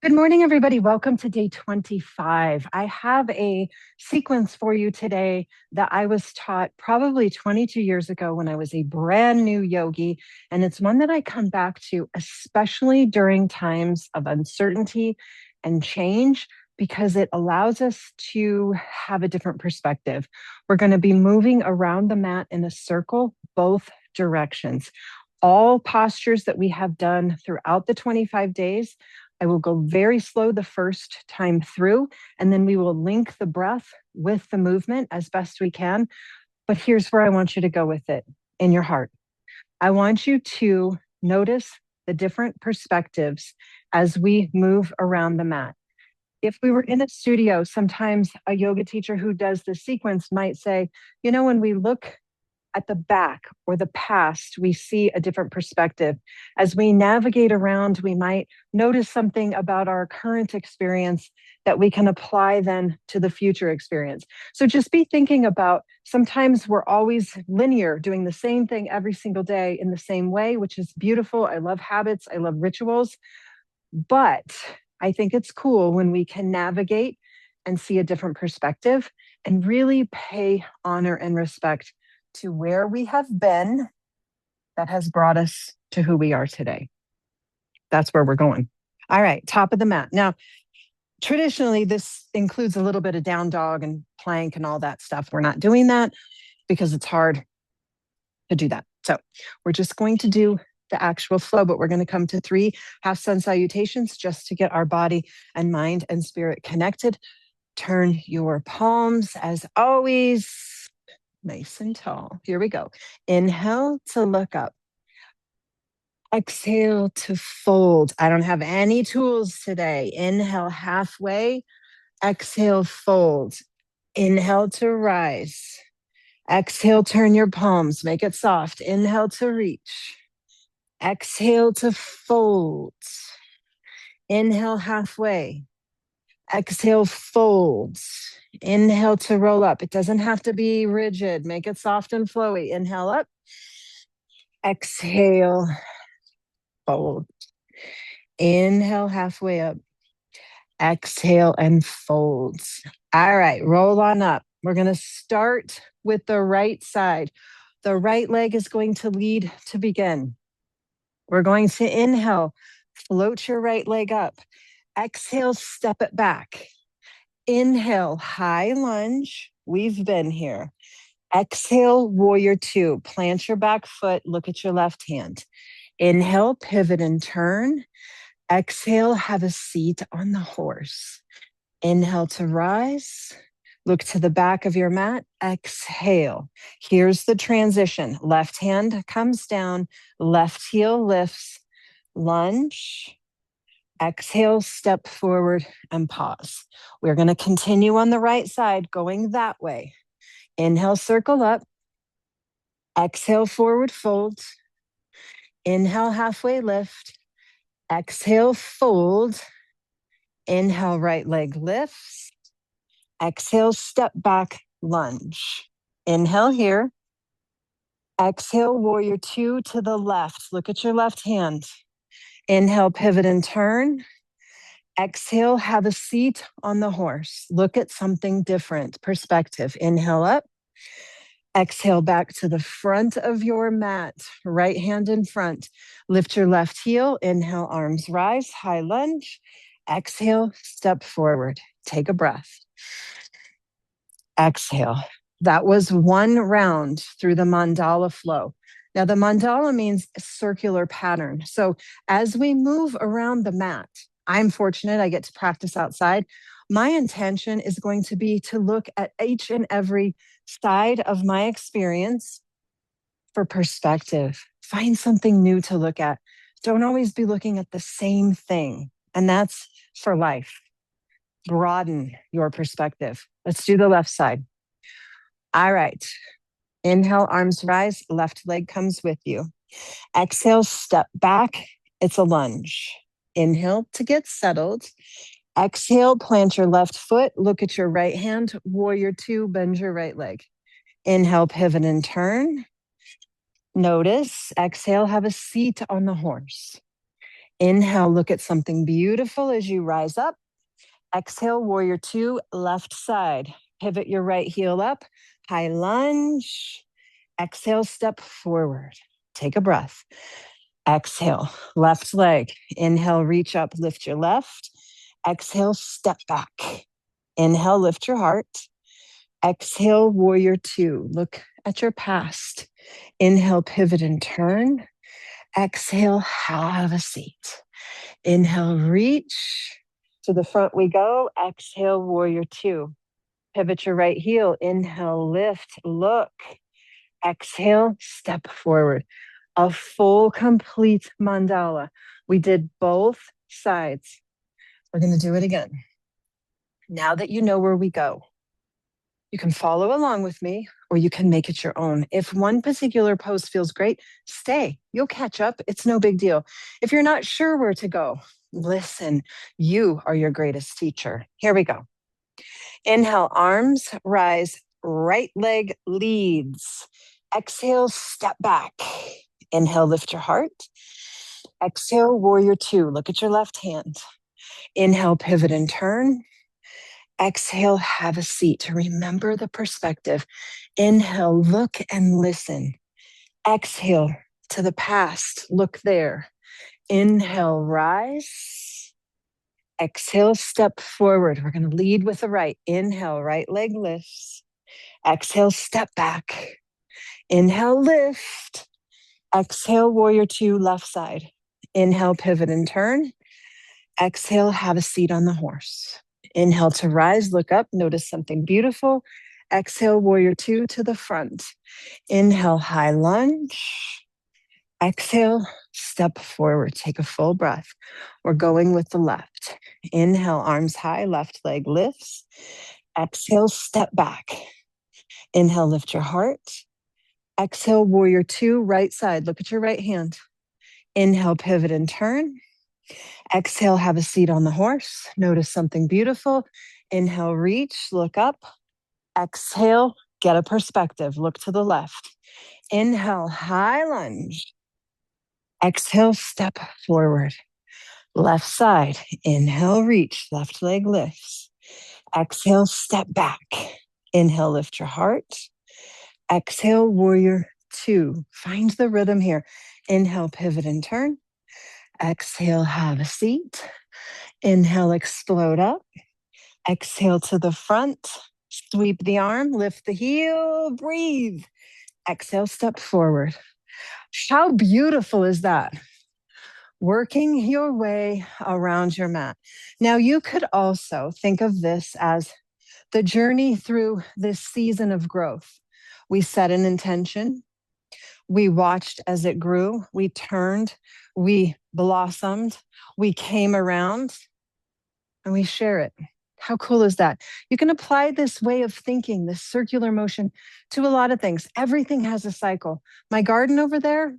Good morning, everybody. Welcome to day 25. I have a sequence for you today that I was taught probably 22 years ago when I was a brand new yogi. And it's one that I come back to, especially during times of uncertainty and change, because it allows us to have a different perspective. We're going to be moving around the mat in a circle, both directions. All postures that we have done throughout the 25 days. I will go very slow the first time through, and then we will link the breath with the movement as best we can. But here's where I want you to go with it in your heart. I want you to notice the different perspectives as we move around the mat. If we were in a studio, sometimes a yoga teacher who does the sequence might say, when we look at the back or the past, we see a different perspective. As we navigate around, we might notice something about our current experience that we can apply then to the future experience. So just be thinking about, sometimes we're always linear, doing the same thing every single day in the same way, which is beautiful. I love habits, I love rituals, but I think it's cool when we can navigate and see a different perspective and really pay honor and respect to where we have been that has brought us to who we are today. That's where we're going. All right, top of the mat. Now, traditionally, this includes a little bit of down dog and plank and all that stuff. We're not doing that because it's hard to do that. So we're just going to do the actual flow, but we're going to come to 3 half sun salutations just to get our body and mind and spirit connected. Turn your palms, as always, nice and tall. Here we go. Inhale to look up. Exhale to fold. I don't have any tools today. Inhale halfway. Exhale, fold. Inhale to rise. Exhale, turn your palms. Make it soft. Inhale to reach. Exhale to fold. Inhale halfway. Exhale, fold. Inhale to roll up. It doesn't have to be rigid. Make it soft and flowy. Inhale up. Exhale, fold. Inhale halfway up. Exhale and fold. All right, roll on up. We're going to start with the right side. The right leg is going to lead to begin. We're going to inhale, float your right leg up. Exhale, step it back. Inhale, high lunge. We've been here. Exhale, warrior 2. Plant your back foot. Look at your left hand. Inhale, pivot and turn. Exhale, have a seat on the horse. Inhale to rise. Look to the back of your mat. Exhale. Here's the transition. Left hand comes down. Left heel lifts. Lunge. Exhale, step forward and pause. We're going to continue on the right side, going that way. Inhale, circle up. Exhale, forward fold. Inhale, halfway lift. Exhale, fold. Inhale, right leg lifts. Exhale, step back, lunge. Inhale here. Exhale, warrior 2 to the left. Look at your left hand. Inhale, pivot and turn. Exhale, have a seat on the horse. Look at something different. Perspective. Inhale up. Exhale back to the front of your mat. Right hand in front. Lift your left heel. Inhale, arms rise. High lunge. Exhale, step forward. Take a breath. Exhale. That was 1 round through the Mandala Flow. Now, the mandala means a circular pattern. So as we move around the mat, I'm fortunate I get to practice outside. My intention is going to be to look at each and every side of my experience for perspective. Find something new to look at. Don't always be looking at the same thing. And that's for life. Broaden your perspective. Let's do the left side. All right. Inhale, arms rise, left leg comes with you. Exhale, step back. It's a lunge. Inhale to get settled. Exhale, plant your left foot. Look at your right hand. Warrior 2, bend your right leg. Inhale, pivot and turn. Notice. Exhale, have a seat on the horse. Inhale, look at something beautiful as you rise up. Exhale, warrior two, left side. Pivot your right heel up, high lunge. Exhale, step forward. Take a breath. Exhale, left leg. Inhale, reach up, lift your left. Exhale, step back. Inhale, lift your heart. Exhale, warrior two. Look at your past. Inhale, pivot and turn. Exhale, have a seat. Inhale, reach. To the front we go. Exhale, warrior two. Pivot your right heel. Inhale, lift, look. Exhale, step forward. A full, complete mandala. We did both sides. We're going to do it again. Now that you know where we go, you can follow along with me or you can make it your own. If one particular pose feels great, stay. You'll catch up. It's no big deal. If you're not sure where to go, listen. You are your greatest teacher. Here we go. Inhale, arms rise, right leg leads. Exhale, step back. Inhale, lift your heart. Exhale, warrior two. Look at your left hand. Inhale, pivot and turn. Exhale, have a seat. Remember the perspective. Inhale, look and listen. Exhale to the past. Look there. Inhale, rise. Exhale, step forward. We're going to lead with the right. Inhale, right leg lifts. Exhale, step back. Inhale, lift. Exhale, warrior two, left side. Inhale, pivot and turn. Exhale, have a seat on the horse. Inhale to rise, look up, notice something beautiful. Exhale, warrior two to the front. Inhale, high lunge. Exhale, step forward, take a full breath. We're going with the left. Inhale, arms high, left leg lifts. Exhale, step back. Inhale, lift your heart. Exhale, warrior two, right side. Look at your right hand. Inhale, pivot and turn. Exhale, have a seat on the horse. Notice something beautiful. Inhale, reach, look up. Exhale, get a perspective. Look to the left. Inhale, high lunge. Exhale, step forward. Left side. Inhale, reach. Left leg lifts. Exhale, step back. Inhale, lift your heart. Exhale, warrior two. Find the rhythm here. Inhale, pivot and turn. Exhale, have a seat. Inhale, explode up. Exhale to the front. Sweep the arm, lift the heel, breathe. Exhale, step forward. How beautiful is that? Working your way around your mat. Now, you could also think of this as the journey through this season of growth. We set an intention. We watched as it grew. We turned. We blossomed. We came around and we share it. How cool is that? You can apply this way of thinking, this circular motion, to a lot of things. Everything has a cycle. My garden over there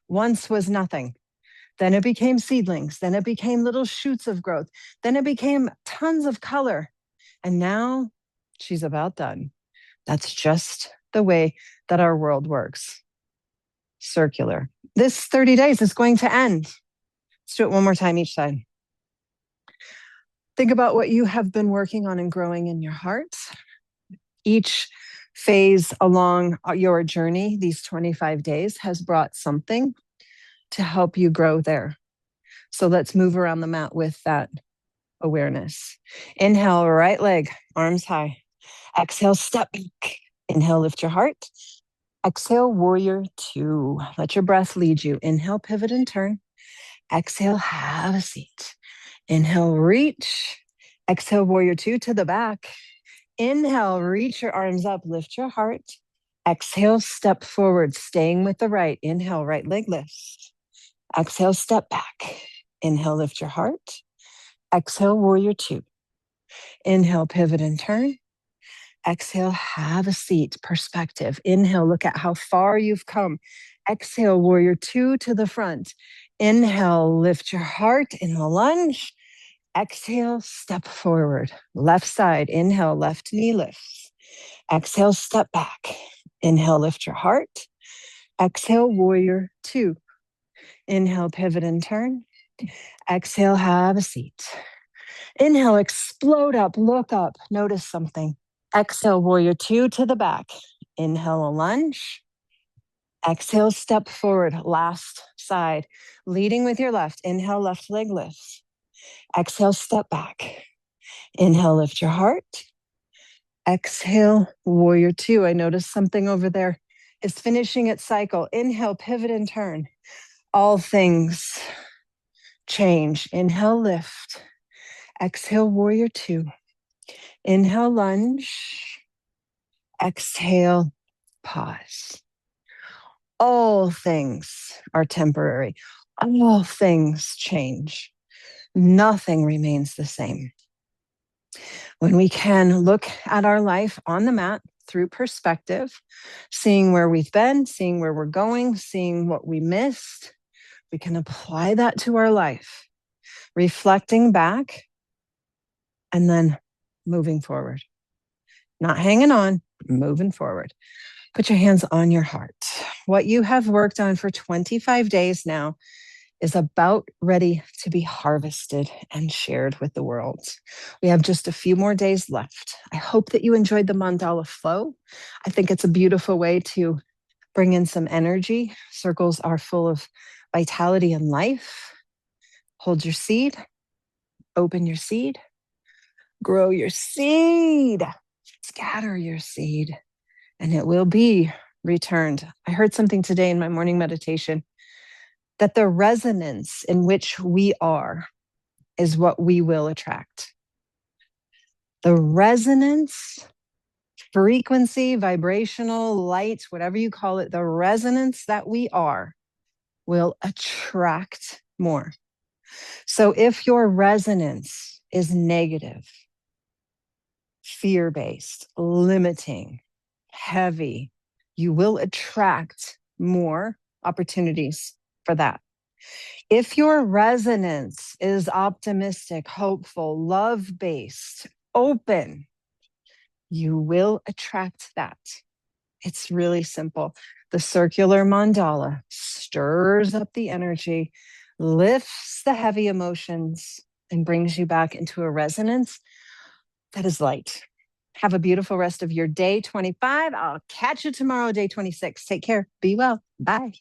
once was nothing. Then it became seedlings. Then it became little shoots of growth. Then it became tons of color. And now she's about done. That's just the way that our world works. Circular. This 30 days is going to end. Let's do it one more time each side. Think about what you have been working on and growing in your heart. Each phase along your journey, these 25 days, has brought something to help you grow there. So let's move around the mat with that awareness. Inhale, right leg, arms high. Exhale, step back. Inhale, lift your heart. Exhale, warrior two. Let your breath lead you. Inhale, pivot and turn. Exhale, have a seat. Inhale, reach. Exhale, warrior two to the back. Inhale, reach your arms up, lift your heart. Exhale, step forward, staying with the right. Inhale, right leg lifts. Exhale, step back. Inhale, lift your heart. Exhale, warrior two. Inhale, pivot and turn. Exhale, have a seat, perspective. Inhale, look at how far you've come. Exhale, warrior two to the front. Inhale, lift your heart in the lunge. Exhale, step forward. Left side, inhale, left knee lifts. Exhale, step back. Inhale, lift your heart. Exhale, warrior two. Inhale, pivot and turn. Exhale, have a seat. Inhale, explode up, look up, notice something. Exhale, warrior two to the back. Inhale, a lunge. Exhale, step forward, last side. Leading with your left. Inhale, left leg lifts. Exhale, step back. Inhale, lift your heart. Exhale, warrior two. I noticed something over there is finishing its cycle. Inhale, pivot and turn. All things change. Inhale, lift. Exhale, warrior two. Inhale, lunge. Exhale, pause. All things are temporary. All things change. Nothing remains the same. When we can look at our life on the mat through perspective, seeing where we've been, seeing where we're going, seeing what we missed, we can apply that to our life, reflecting back and then moving forward. Not hanging on, moving forward. Put your hands on your heart. What you have worked on for 25 days now is about ready to be harvested and shared with the world. We have just a few more days left. I hope that you enjoyed the Mandala Flow. I think it's a beautiful way to bring in some energy. Circles are full of vitality and life. Hold your seed, open your seed, grow your seed, scatter your seed, and it will be returned. I heard something today in my morning meditation that the resonance in which we are is what we will attract. The resonance, frequency, vibrational, light, whatever you call it, the resonance that we are will attract more. So if your resonance is negative, fear-based, limiting, heavy, you will attract more opportunities for that. If your resonance is optimistic, hopeful, love-based, open, you will attract that. It's really simple. The circular mandala stirs up the energy, lifts the heavy emotions, and brings you back into a resonance that is light. Have a beautiful rest of your day 25. I'll catch you tomorrow, day 26. Take care. Be well. Bye.